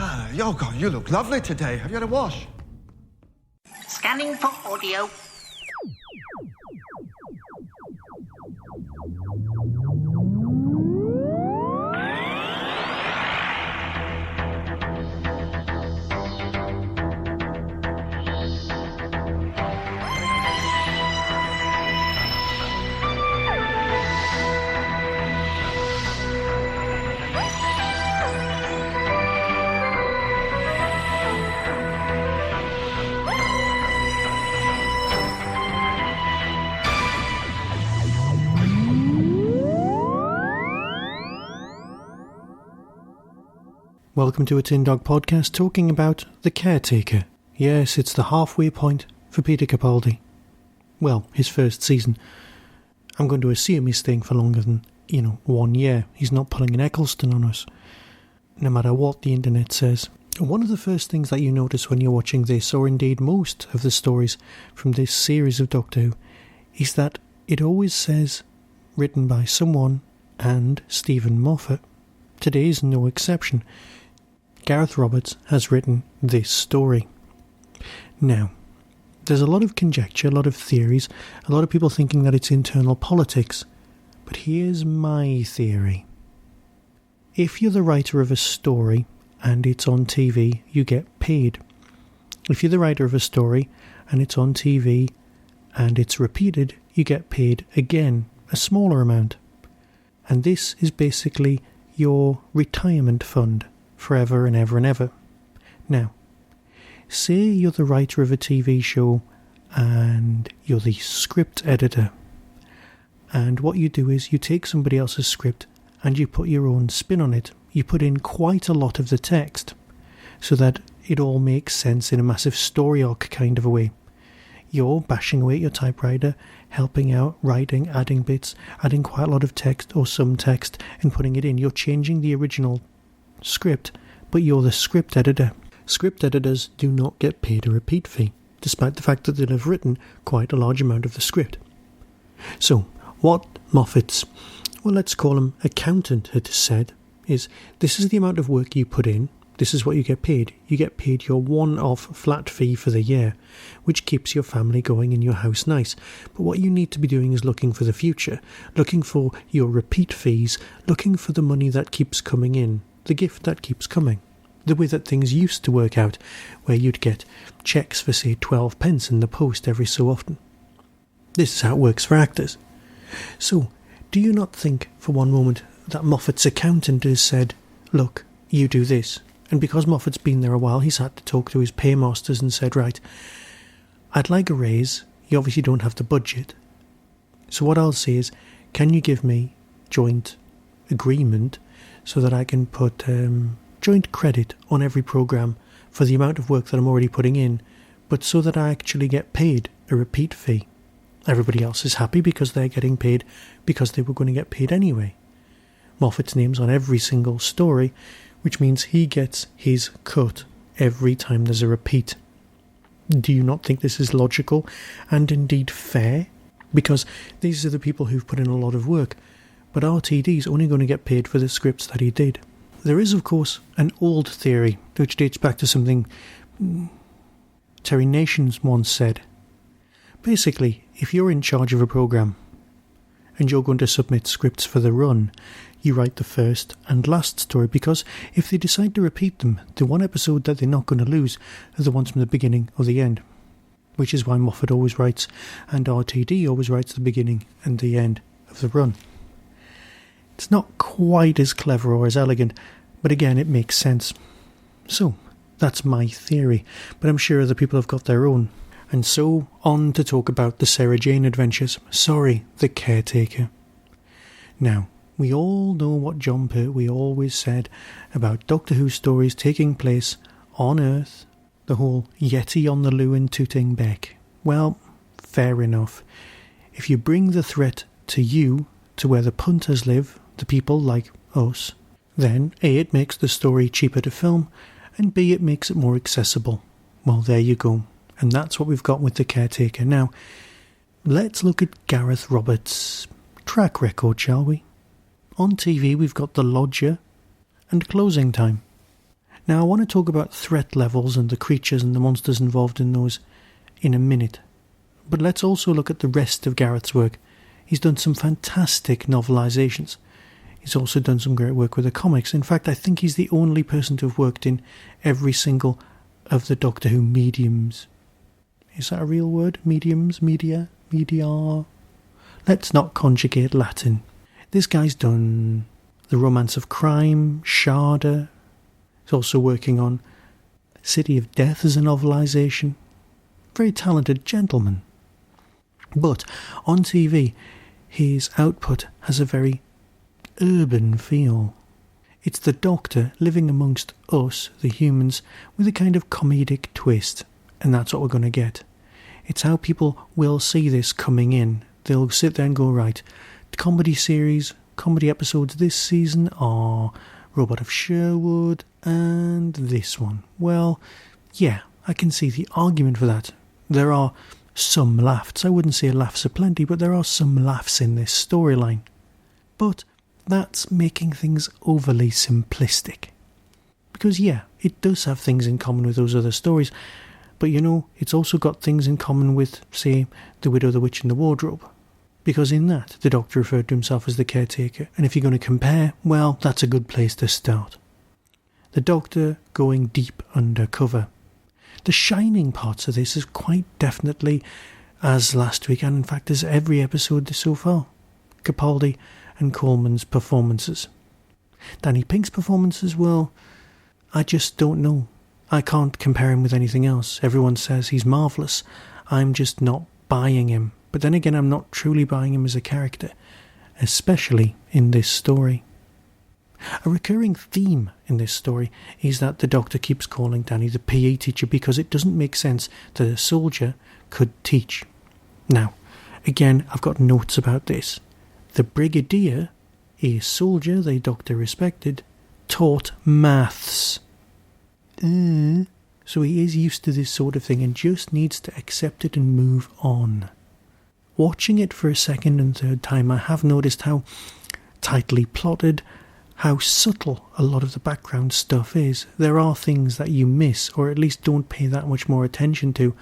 Oh, God, you look lovely today. Have you had a wash? Scanning for audio. Welcome to a Tin Dog podcast talking about The Caretaker. Yes, it's the halfway point for Peter Capaldi. Well, his first season. I'm going to assume he's staying for longer than, 1 year. He's not pulling an Eccleston on us, no matter what the internet says. One of the first things that you notice when you're watching this, or indeed most of the stories from this series of Doctor Who, is that it always says, written by someone and Stephen Moffat. Today is no exception. Gareth Roberts has written this story. Now, there's a lot of conjecture, a lot of theories, a lot of people thinking that it's internal politics. But here's my theory. If you're the writer of a story and it's on TV, you get paid. If you're the writer of a story and it's on TV and it's repeated, you get paid again, a smaller amount. And this is basically your retirement fund. Forever and ever and ever. Now, say you're the writer of a TV show and you're the script editor. And what you do is you take somebody else's script and you put your own spin on it. You put in quite a lot of the text so that it all makes sense in a massive story arc kind of a way. You're bashing away at your typewriter, helping out, writing, adding bits, adding quite a lot of text or some text and putting it in. You're changing the original script, but you're the script editor. Script editors do not get paid a repeat fee, despite the fact that they'll have written quite a large amount of the script. So, what Moffat's, well, let's call him accountant, had said, is this is the amount of work you put in, this is what you get paid. You get paid your one-off flat fee for the year, which keeps your family going and your house nice. But what you need to be doing is looking for the future, looking for your repeat fees, looking for the money that keeps coming in. The gift that keeps coming. The way that things used to work out, where you'd get cheques for, say, 12 pence in the post every so often. This is how it works for actors. So, do you not think for one moment that Moffat's accountant has said, look, you do this. And because Moffat's been there a while, he's had to talk to his paymasters and said, right, I'd like a raise. You obviously don't have the budget. So what I'll say is, can you give me joint agreement so that I can put joint credit on every programme for the amount of work that I'm already putting in, but so that I actually get paid a repeat fee. Everybody else is happy because they're getting paid because they were going to get paid anyway. Moffat's name's on every single story, which means he gets his cut every time there's a repeat. Do you not think this is logical and indeed fair? Because these are the people who've put in a lot of work. But RTD's only going to get paid for the scripts that he did. There is, of course, an old theory, which dates back to something Terry Nations once said. Basically, if you're in charge of a programme, and you're going to submit scripts for the run, you write the first and last story, because if they decide to repeat them, the one episode that they're not going to lose are the ones from the beginning or the end. Which is why Moffat always writes, and RTD always writes the beginning and the end of the run. It's not quite as clever or as elegant, but again, it makes sense. So, that's my theory, but I'm sure other people have got their own. And so, on to talk about the Sarah Jane adventures. Sorry, the Caretaker. Now, we all know what John Pertwee always said about Doctor Who stories taking place on Earth, the whole Yeti on the loo and tooting Beck. Well, fair enough. If you bring the threat to you, to where the punters live, the people like us, then A, it makes the story cheaper to film, and B, it makes it more accessible. Well, there you go. And that's what we've got with The Caretaker. Now, let's look at Gareth Roberts' track record, shall we? On TV, we've got The Lodger and Closing Time. Now, I want to talk about threat levels and the creatures and the monsters involved in those in a minute. But let's also look at the rest of Gareth's work. He's done some fantastic novelisations. He's also done some great work with the comics. In fact, I think he's the only person to have worked in every single of the Doctor Who mediums. Is that a real word? Mediums? Media? Let's not conjugate Latin. This guy's done The Romance of Crime, Sharda. He's also working on City of Death as a novelisation. Very talented gentleman. But on TV, his output has a very urban feel. It's the Doctor living amongst us, the humans, with a kind of comedic twist, and that's what we're going to get. It's how people will see this coming in. They'll sit there and go, right, the comedy episodes this season are Robot of Sherwood and this one. Well, yeah, I can see the argument for that. There are some laughs. I wouldn't say laughs aplenty, but there are some laughs in this storyline. But that's making things overly simplistic. Because yeah, it does have things in common with those other stories, but you know, it's also got things in common with, say, The Widow, the Witch and the Wardrobe. Because in that, the Doctor referred to himself as the Caretaker, and if you're going to compare, well, that's a good place to start. The Doctor going deep undercover. The shining parts of this is quite definitely, as last week, and in fact as every episode so far, Capaldi and Coleman's performances. Danny Pink's performances, well, I just don't know. I can't compare him with anything else. Everyone says he's marvellous. I'm just not buying him. But then again, I'm not truly buying him as a character, especially in this story. A recurring theme in this story is that the Doctor keeps calling Danny the PE teacher because it doesn't make sense that a soldier could teach. Now, again, I've got notes about this. The Brigadier, a soldier the Doctor respected, taught maths. So he is used to this sort of thing and just needs to accept it and move on. Watching it for a second and third time, I have noticed how tightly plotted, how subtle a lot of the background stuff is. There are things that you miss, or at least don't pay that much more attention to,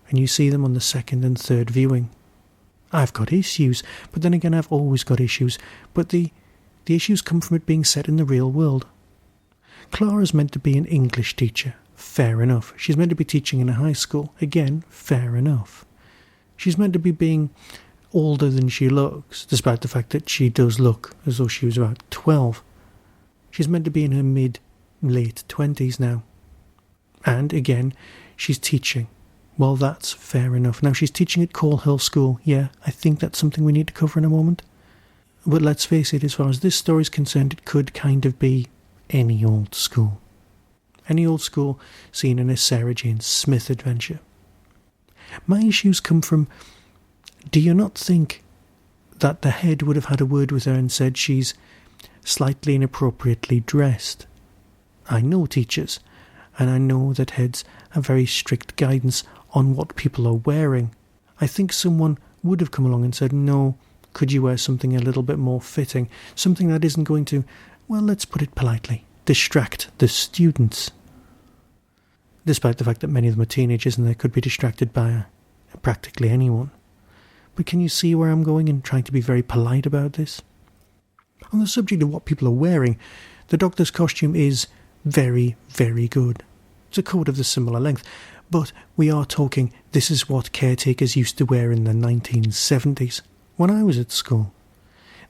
and you see them on the second and third viewing. I've got issues, but then again I've always got issues, but the issues come from it being set in the real world. Clara's meant to be an English teacher, fair enough. She's meant to be teaching in a high school, again, fair enough. She's meant to be being older than she looks, despite the fact that she does look as though she was about 12. She's meant to be in her mid-late 20s now. And again, she's teaching. Well, that's fair enough. Now, she's teaching at Coal Hill School. Yeah, I think that's something we need to cover in a moment. But let's face it, as far as this story is concerned, it could kind of be any old school. Any old school seen in a Sarah Jane Smith adventure. My issues come from, do you not think that the head would have had a word with her and said she's slightly inappropriately dressed? I know teachers, and I know that heads have very strict guidance on what people are wearing. I think someone would have come along and said, no, could you wear something a little bit more fitting? Something that isn't going to, well, let's put it politely, distract the students. Despite the fact that many of them are teenagers and they could be distracted by practically anyone. But can you see where I'm going in trying to be very polite about this? On the subject of what people are wearing, the Doctor's costume is very, very good. It's a coat of the similar length, but we are talking this is what caretakers used to wear in the 1970s, when I was at school.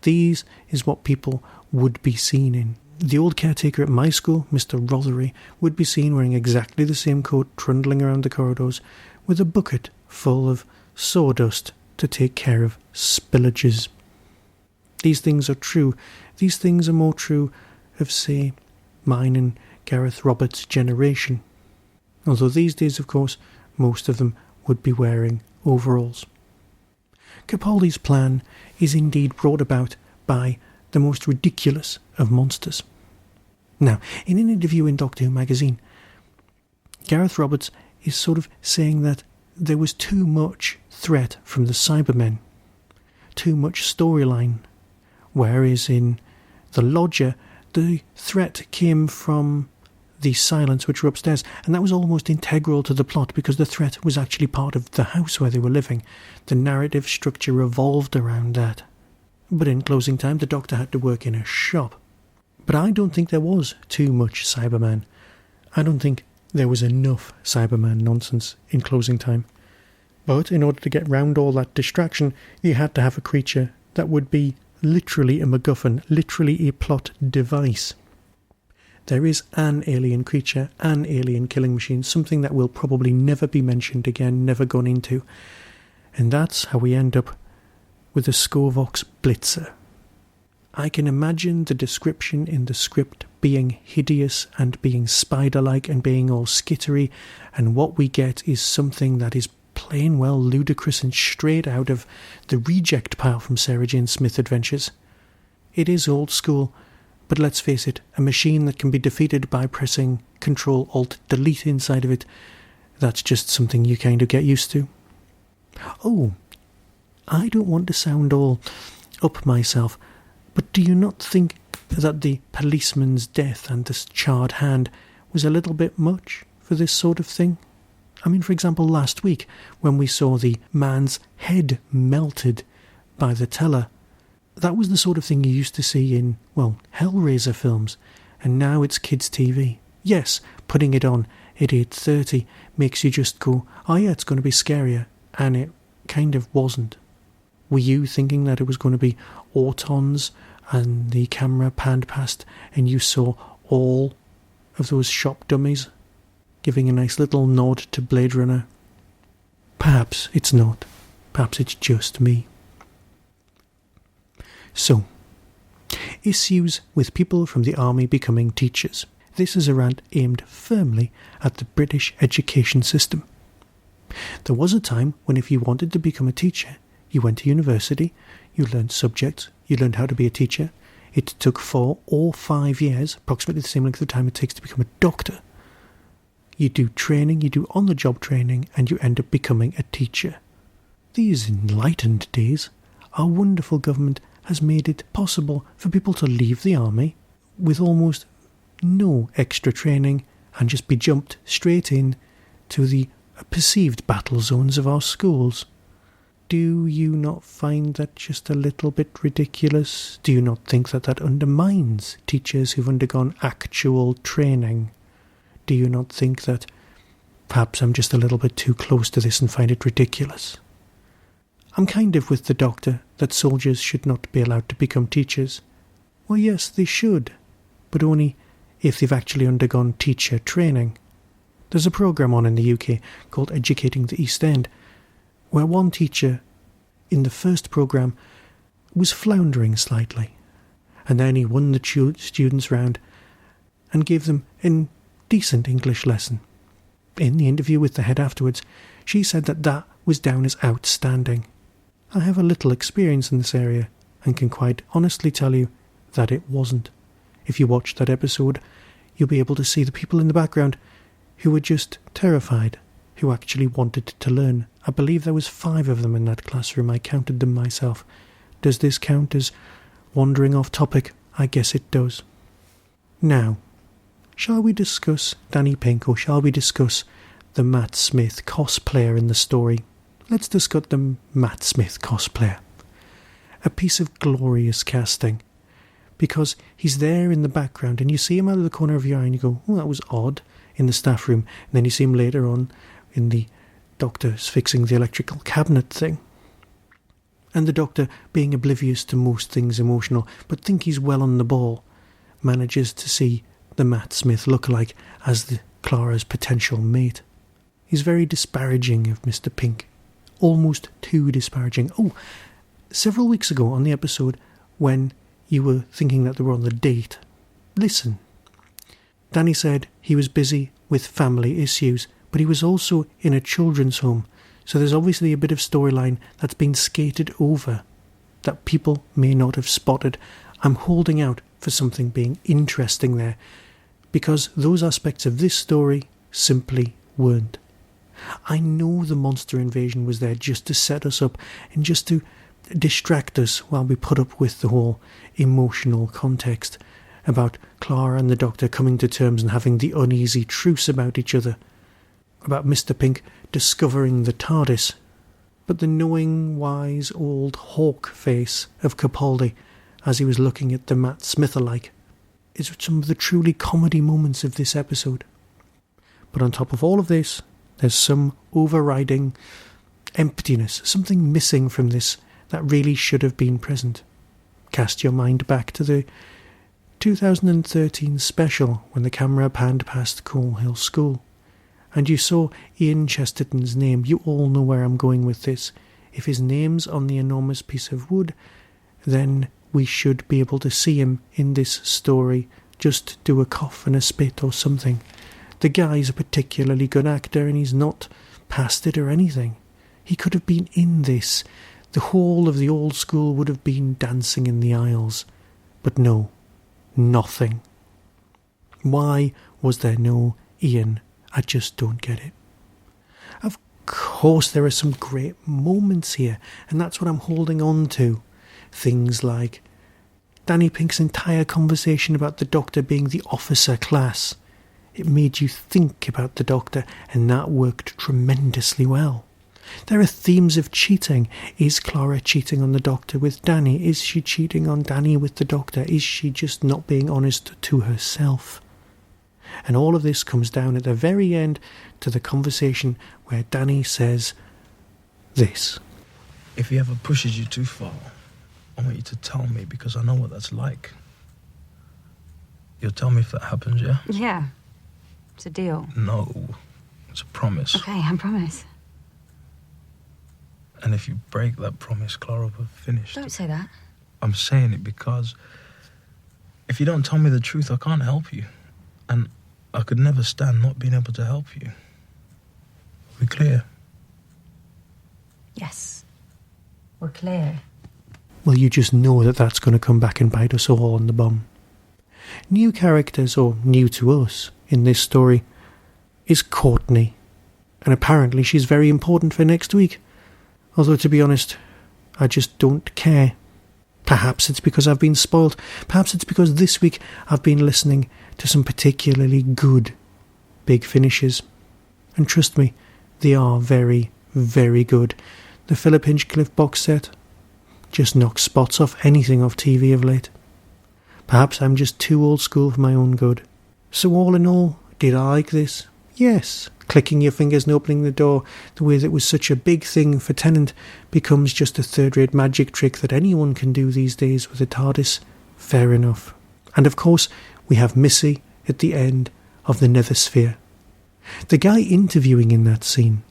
These is what people would be seen in. The old caretaker at my school, Mr. Rothery, would be seen wearing exactly the same coat, trundling around the corridors, with a bucket full of sawdust to take care of spillages. These things are true. These things are more true of, say, mine and Gareth Roberts' generation. Although these days, of course, most of them would be wearing overalls. Capaldi's plan is indeed brought about by the most ridiculous of monsters. Now, in an interview in Doctor Who magazine, Gareth Roberts is sort of saying that there was too much threat from the Cybermen, too much storyline, whereas in The Lodger, the threat came from the silence which were upstairs, and that was almost integral to the plot because the threat was actually part of the house where they were living. The narrative structure revolved around that. But in closing time, the Doctor had to work in a shop. But I don't think there was too much Cyberman. I don't think there was enough Cyberman nonsense in closing time. But in order to get round all that distraction, you had to have a creature that would be literally a MacGuffin, literally a plot device. There is an alien creature, an alien killing machine, something that will probably never be mentioned again, never gone into. And that's how we end up with a Scovox Blitzer. I can imagine the description in the script being hideous and being spider-like and being all skittery, and what we get is something that is plain well ludicrous and straight out of the reject pile from Sarah Jane Smith Adventures. It is old school, but let's face it, a machine that can be defeated by pressing Ctrl-Alt-Delete inside of it, that's just something you kind of get used to. Oh, I don't want to sound all up myself, but do you not think that the policeman's death and this charred hand was a little bit much for this sort of thing? I mean, for example, last week, when we saw the man's head melted by the teller, that was the sort of thing you used to see in, well, Hellraiser films, and now it's kids' TV. Yes, putting it on at 8:30 makes you just go, oh yeah, it's going to be scarier, and it kind of wasn't. Were you thinking that it was going to be autons and the camera panned past and you saw all of those shop dummies giving a nice little nod to Blade Runner? Perhaps it's not. Perhaps it's just me. So, issues with people from the army becoming teachers. This is a rant aimed firmly at the British education system. There was a time when if you wanted to become a teacher, you went to university, you learned subjects, you learned how to be a teacher. It took 4 or 5 years, approximately the same length of time it takes to become a doctor. You do training, you do on-the-job training, and you end up becoming a teacher. These enlightened days, our wonderful government has made it possible for people to leave the army with almost no extra training and just be jumped straight in to the perceived battle zones of our schools. Do you not find that just a little bit ridiculous? Do you not think that that undermines teachers who've undergone actual training? Do you not think that perhaps I'm just a little bit too close to this and find it ridiculous? I'm kind of with the Doctor that soldiers should not be allowed to become teachers. Well, yes, they should, but only if they've actually undergone teacher training. There's a programme on in the UK called Educating the East End, where one teacher in the first programme was floundering slightly, and then he won the students round and gave them a decent English lesson. In the interview with the head afterwards, she said that that was down as outstanding. I have a little experience in this area and can quite honestly tell you that it wasn't. If you watch that episode, you'll be able to see the people in the background who were just terrified, who actually wanted to learn. I believe there was 5 of them in that classroom. I counted them myself. Does this count as wandering off topic? I guess it does. Now, shall we discuss Danny Pink, or shall we discuss the Matt Smith cosplayer in the story? Let's discuss the Matt Smith cosplayer. A piece of glorious casting, because he's there in the background and you see him out of the corner of your eye and you go, oh, that was odd, in the staff room, and then you see him later on in the Doctor's fixing the electrical cabinet thing. And the Doctor, being oblivious to most things emotional, but think he's well on the ball, manages to see the Matt Smith lookalike as Clara's potential mate. He's very disparaging of Mr. Pink. Almost too disparaging. Oh, several weeks ago on the episode when you were thinking that they were on the date, listen. Danny said he was busy with family issues, but he was also in a children's home, so there's obviously a bit of storyline that's been skated over that people may not have spotted. I'm holding out for something being interesting there, because those aspects of this story simply weren't. I know the monster invasion was there just to set us up and just to distract us while we put up with the whole emotional context about Clara and the Doctor coming to terms and having the uneasy truce about each other, about Mr. Pink discovering the TARDIS, but the knowing, wise old hawk face of Capaldi as he was looking at the Matt Smith-alike is some of the truly comedy moments of this episode. But on top of all of this, there's some overriding emptiness, something missing from this that really should have been present. Cast your mind back to the 2013 special when the camera panned past Coal Hill School, and you saw Ian Chesterton's name. You all know where I'm going with this. If his name's on the enormous piece of wood, then we should be able to see him in this story just do a cough and a spit or something. The guy's a particularly good actor and he's not past it or anything. He could have been in this. The whole of the old school would have been dancing in the aisles. But no, nothing. Why was there no Ian? I just don't get it. Of course there are some great moments here, and that's what I'm holding on to. Things like Danny Pink's entire conversation about the Doctor being the officer class. It made you think about the Doctor, and that worked tremendously well. There are themes of cheating. Is Clara cheating on the Doctor with Danny? Is she cheating on Danny with the Doctor? Is she just not being honest to herself? And all of this comes down at the very end to the conversation where Danny says this. If he ever pushes you too far, I want you to tell me, because I know what that's like. You'll tell me if that happens, yeah? Yeah. It's a deal. No. It's a promise. Okay, I promise. And if you break that promise, Clara, we're finished. Don't say that. I'm saying it because if you don't tell me the truth, I can't help you. And I could never stand not being able to help you. We clear? Yes. We're clear. Well, you just know that that's going to come back and bite us all on the bum. New characters, or new to us, in this story is Courtney. And apparently she's very important for next week. Although, to be honest, I just don't care. Perhaps it's because I've been spoiled. Perhaps it's because this week I've been listening to some particularly good big finishes. And trust me, they are very, very good. The Philip Hinchcliffe box set just knocks spots off anything off TV of late. Perhaps I'm just too old school for my own good. So all in all, did I like this? Yes. Clicking your fingers and opening the door, the way that was such a big thing for Tennant, becomes just a third-rate magic trick that anyone can do these days with a TARDIS. Fair enough. And of course, we have Missy at the end of the Nether Sphere. The guy interviewing in that scene,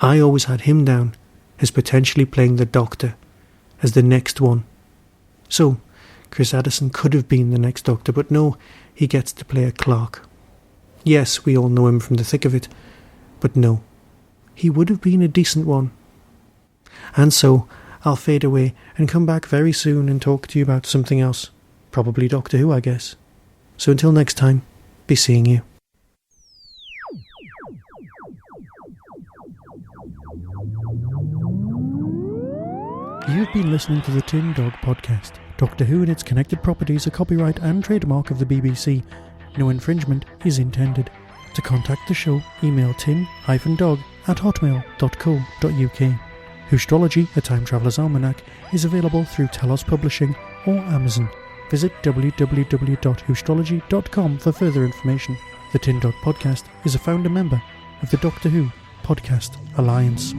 I always had him down as potentially playing the Doctor as the next one. So, Chris Addison could have been the next Doctor, but no, he gets to play a Clark. Yes, we all know him from the thick of it, but no, he would have been a decent one. And so, I'll fade away and come back very soon and talk to you about something else. Probably Doctor Who, I guess. So until next time, be seeing you. You've been listening to the Tin Dog Podcast. Doctor Who and its connected properties are copyright and trademark of the BBC. No infringement is intended. To contact the show, email tin-dog@hotmail.co.uk. Whostrology, a Time Traveller's Almanac, is available through Telos Publishing or Amazon. Visit www.whostrology.com for further information. The Tin Dog Podcast is a founder member of the Doctor Who Podcast Alliance.